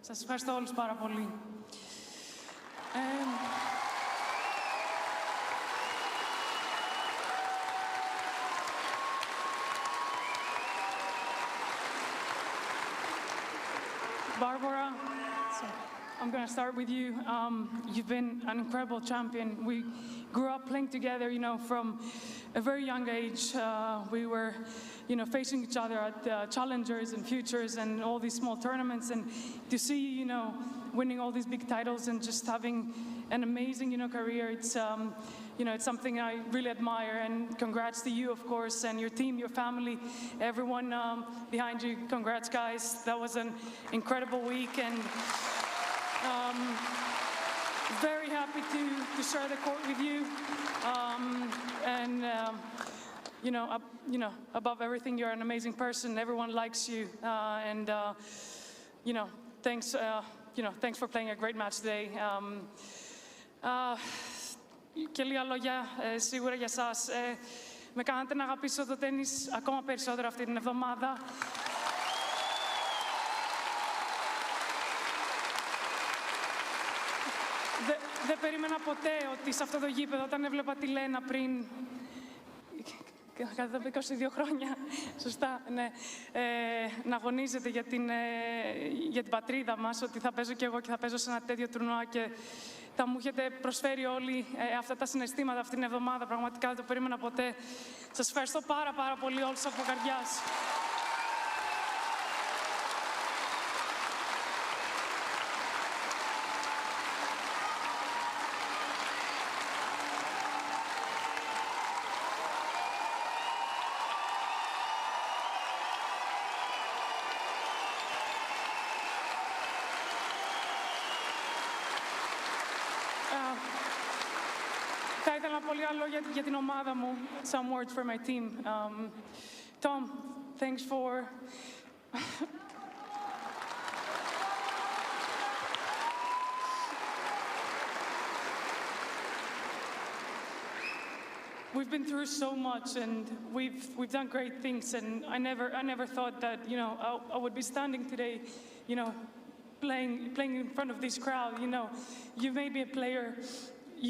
Σας ευχαριστώ όλους πάρα πολύ. Barbara, so I'm going to start with you. You've been an incredible champion. We grew up playing together, you know, from a very young age. We were, you know, facing each other at Challengers and Futures and all these small tournaments. And to see you, you know, winning all these big titles and just having an amazing, you know, career, it's, you know, it's something I really admire. And congrats to you, of course, and your team, your family, everyone behind you. Congrats, guys. That was an incredible week. And very happy to share the court with you. You know, above everything, you're an amazing person. Everyone likes you. You know, thanks for playing a great match today. Και λίγα λόγια σίγουρα για σας. Με κάνατε να αγαπήσω το τένις ακόμα περισσότερο αυτή την εβδομάδα. Δεν περίμενα ποτέ ότι σε αυτό το γήπεδο, όταν έβλεπα τη Λένα πριν κατά 22 χρόνια, σωστά, ναι, να αγωνίζεται για την πατρίδα μας, ότι θα παίζω κι εγώ και θα παίζω σε ένα τέτοιο τουρνουά και θα μου έχετε προσφέρει όλοι αυτά τα συναισθήματα αυτήν την εβδομάδα. Πραγματικά δεν το περίμενα ποτέ. Σας ευχαριστώ πάρα πολύ όλους από καρδιάς. Θα ήθελα πολύ λόγια για την ομάδα μου. Some words for my team. Tom, thanks for... We've been through so much, and we've done great things, and I never thought that, you know, I would be standing today, you know, playing in front of this crowd. You know, you made me a player.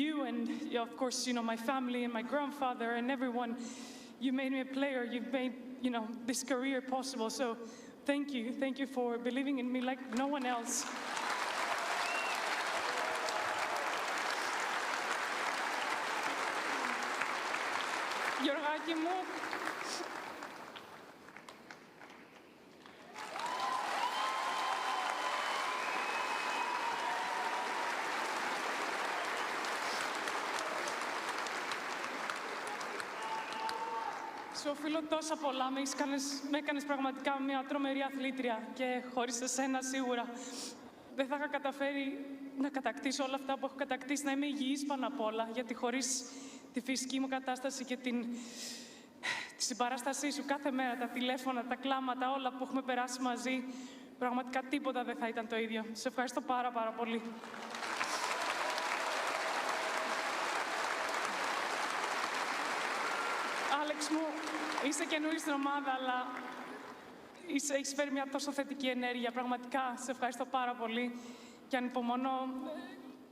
You and, of course, you know, my family and my grandfather and everyone, you made me a player. You've made, you know, this career possible. So thank you. Thank you for believing in me like no one else. Γιωργάκη μου, σου οφείλω τόσα πολλά. Με έκανες πραγματικά μια τρομερή αθλήτρια και χωρίς εσένα σίγουρα δεν θα είχα καταφέρει να κατακτήσω όλα αυτά που έχω κατακτήσει, να είμαι υγιής πάνω απ' όλα, γιατί χωρίς τη φυσική μου κατάσταση και τη συμπαράστασή σου κάθε μέρα, τα τηλέφωνα, τα κλάματα, όλα που έχουμε περάσει μαζί, πραγματικά τίποτα δεν θα ήταν το ίδιο. Σε ευχαριστώ πάρα πολύ. Άλεξ μου, είσαι καινούργιος στην ομάδα, αλλά έχεις φέρει μια τόσο θετική ενέργεια. Πραγματικά, σε ευχαριστώ πάρα πολύ και ανυπομονώ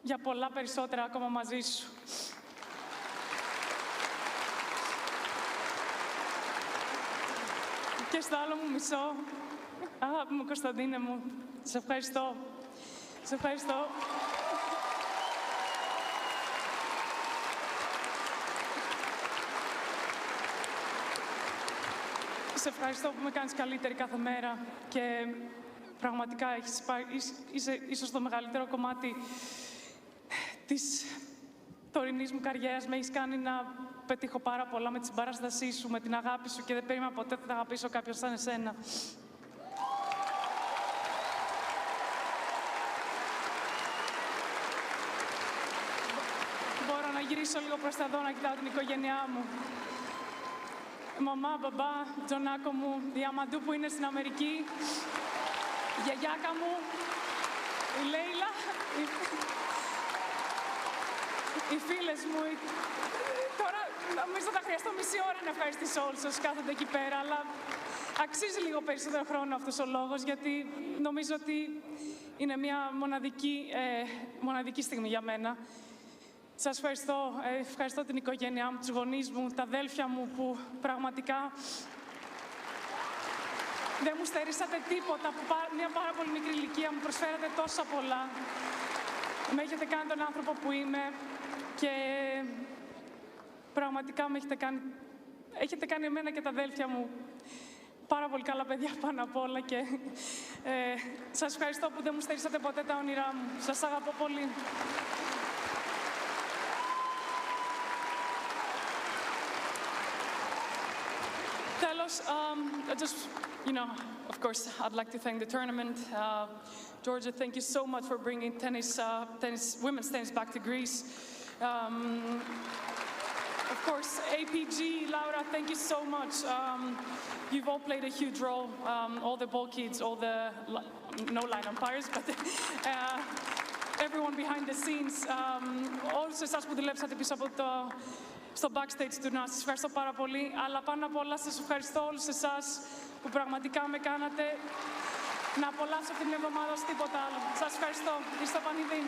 για πολλά περισσότερα ακόμα μαζί σου. Και στο άλλο μου μισό, αγάπη μου Κωνσταντίνε μου, σε ευχαριστώ. Σε ευχαριστώ. Σε ευχαριστώ που με κάνεις καλύτερη κάθε μέρα και πραγματικά είσαι ίσως το μεγαλύτερο κομμάτι της τωρινής μου καριέρας. Με έχεις κάνει να πετύχω πάρα πολλά με τη συμπαράστασή σου, με την αγάπη σου και δεν περίμενα ποτέ θα αγαπήσω κάποιον σαν εσένα. Μπορώ να γυρίσω λίγο προς τα δω, να κοιτάω την οικογένειά μου. Μαμά, μπαμπά, Τζονάκο μου, η Αμαντού που είναι στην Αμερική, η γιαγιάκα μου, η Λέιλα, οι φίλες μου. Τώρα νομίζω θα χρειαστώ μισή ώρα να ευχαριστήσω όλους όσοι κάθονται εκεί πέρα, αλλά αξίζει λίγο περισσότερο χρόνο αυτός ο λόγος, γιατί νομίζω ότι είναι μια μοναδική στιγμή για μένα. Σας ευχαριστώ. Ευχαριστώ την οικογένειά μου, τους γονείς μου, τα αδέλφια μου που πραγματικά δεν μου στερήσατε τίποτα. Από μια πάρα πολύ μικρή ηλικία μου προσφέρατε τόσα πολλά. Με έχετε κάνει τον άνθρωπο που είμαι και πραγματικά έχετε κάνει εμένα και τα αδέλφια μου πάρα πολύ καλά παιδιά πάνω απ' όλα και σας ευχαριστώ που δεν μου στερήσατε ποτέ τα όνειρά μου. Σας αγαπώ πολύ. Τέλος, of course, I'd like to thank the tournament. Georgia, thank you so much for bringing women's tennis back to Greece. Of course, APG, Laura, thank you so much. You've all played a huge role, all the ball kids, no line umpires, but everyone behind the scenes. Όλους εσάς που δουλέψατε πίσω από στο backstage του να σας ευχαριστώ πάρα πολύ, αλλά πάνω απ' όλα σας ευχαριστώ όλους εσάς που πραγματικά με κάνατε να απολαύσω την εβδομάδα ως τίποτα άλλο. Σας ευχαριστώ. Είστε πανηδοί.